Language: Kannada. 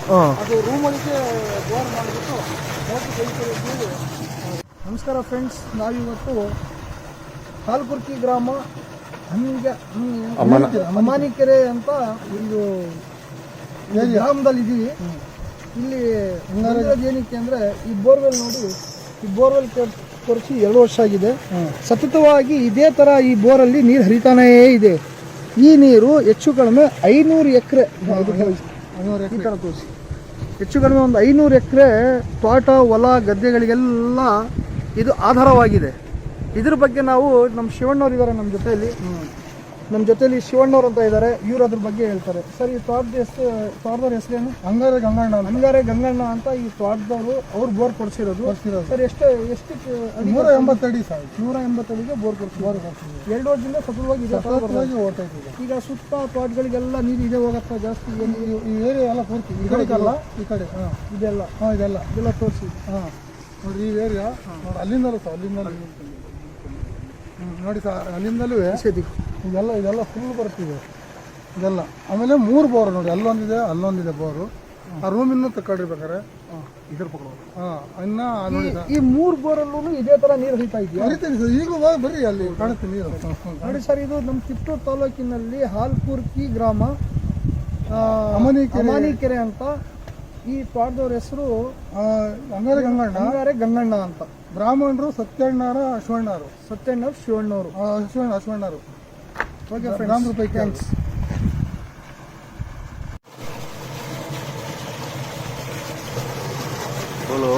ಅದು ರೂಮೊಳಗೆ ಬೋರ್ ಮಾಡಿಬಿಟ್ಟು ಮೋಟ್ರ್ ಕೈಕೊಳ್ಳಿ. ನಮಸ್ಕಾರ ಫ್ರೆಂಡ್ಸ್, ನಾವಿವತ್ತು ಹಾಲ್ಕುರ್ಕಿ ಗ್ರಾಮ ಅಮಾನಿಕೆರೆ ಅಂತ ಒಂದು ಗ್ರಾಮದಲ್ಲಿ ಇದ್ದೀವಿ. ಇಲ್ಲಿ ಏನಕ್ಕೆ ಅಂದರೆ ಈ ಬೋರ್ವೆಲ್ ನೋಡಿ, ಈ ಬೋರ್ವೆಲ್ ಕೊರೆಸಿ 2 ವರ್ಷ ಆಗಿದೆ. ಸತತವಾಗಿ ಇದೇ ಥರ ಈ ಬೋರಲ್ಲಿ ನೀರು ಹರಿತಾನೇ ಇದೆ. ಈ ನೀರು ಹೆಚ್ಚು ಕಡಿಮೆ 500 ಎಕರೆ ಈ ಥರ ತೋರಿಸಿ, ಹೆಚ್ಚು ಕಡಿಮೆ ಒಂದು 500 ಎಕರೆ ತೋಟ ಹೊಲ ಗದ್ದೆಗಳಿಗೆಲ್ಲ ಇದು ಆಧಾರವಾಗಿದೆ. ಇದ್ರ ಬಗ್ಗೆ ನಾವು ನಮ್ಮ ಶಿವಣ್ಣವ್ರು ಇದ್ದಾರೆ ನಮ್ಮ ಜೊತೆಯಲ್ಲಿ ಶಿವಣ್ಣವ್ರು ಅಂತ ಇದ್ದಾರೆ. ಇವರು ಅದ್ರ ಬಗ್ಗೆ ಹೇಳ್ತಾರೆ. ಸರ್, ಈ ತೋಟದವ್ರ ಹೆಸರೇನು? ಅಂಗಾರೆ ಗಂಗಣ್ಣ ಅಂತ ಈ ತೋಟದವರು ಅವ್ರು ಬೋರ್ ಕೊಡಿಸಿರೋದು. ಸರ್, ಎಷ್ಟು 180 ಅಡಿ ಸರ್, 180 ಅಡಿಗೆ ಬೋರ್ ಕೊಡಿಸಿದ್ರು. 2 ವರ್ಷದಿಂದ ಸತತವಾಗಿ ಓಡ್ತಾ ಇದ್ದೀವಿ. ಈಗ ಸುತ್ತ ತೋಟಗಳಿಗೆಲ್ಲ ನೀರು ಇದೆ ಹೋಗತ್ತಾ ಜಾಸ್ತಿ? ಈ ಏರಿಯಾ ಎಲ್ಲ ಪೂರ್ತಿ ಈ ಕಡೆ ಇದೆಲ್ಲ ತೋರಿಸಿ. ನೋಡಿ ಈ ಏರಿಯಾ ನೋಡಿ, ಅಲ್ಲಿಂದಲೂ ನೋಡಿ ಸರ್, ಅಲ್ಲಿಂದಲೂ ಇದೆಲ್ಲ ಫುಲ್ ಬರ್ತಿದೆ ಇದೆಲ್ಲ. ಆಮೇಲೆ 3 ಬೋರ್ ನೋಡಿ, ಅಲ್ಲೊಂದಿದೆ ಬೋರು. ಆ ರೂಮಿಂದ ತಗೊಂಡಿರ್ಬೇಕಾರೆ ಇದ್ರ ಇನ್ನ ನೋಡಿ ಈ 3 ಬೋರಲ್ಲೂ ಇದೇ ತರ ನೀರು ಹರಿತೀವಿ ಸರ್. ಈಗಲೂ ಬರ್ರಿ, ಅಲ್ಲಿ ಕಾಣುತ್ತೆ ನೀರು ನೋಡಿ ಸರ್. ಇದು ನಮ್ಮ ಕಿತ್ತೂರು ತಾಲೂಕಿನಲ್ಲಿ ಹಾಲ್ಕುರ್ಕಿ ಗ್ರಾಮ ಅಮಾನಿಕೆರೆ ಅಂತ. ಈ ತೋಟದವ್ರ ಹೆಸರು ಅಂಗಾರೆ ಗಂಗಣ್ಣ ಅಂತ. ಬ್ರಾಹ್ಮಣರು ಸತ್ಯಣ್ಣರು ಶಿವಣ್ಣವರು. ಓಕೆ ಫ್ರೆಂಡ್ಸ್, ರೂಪಾಯಿ ಥ್ಯಾಂಕ್ಸ್. बोलो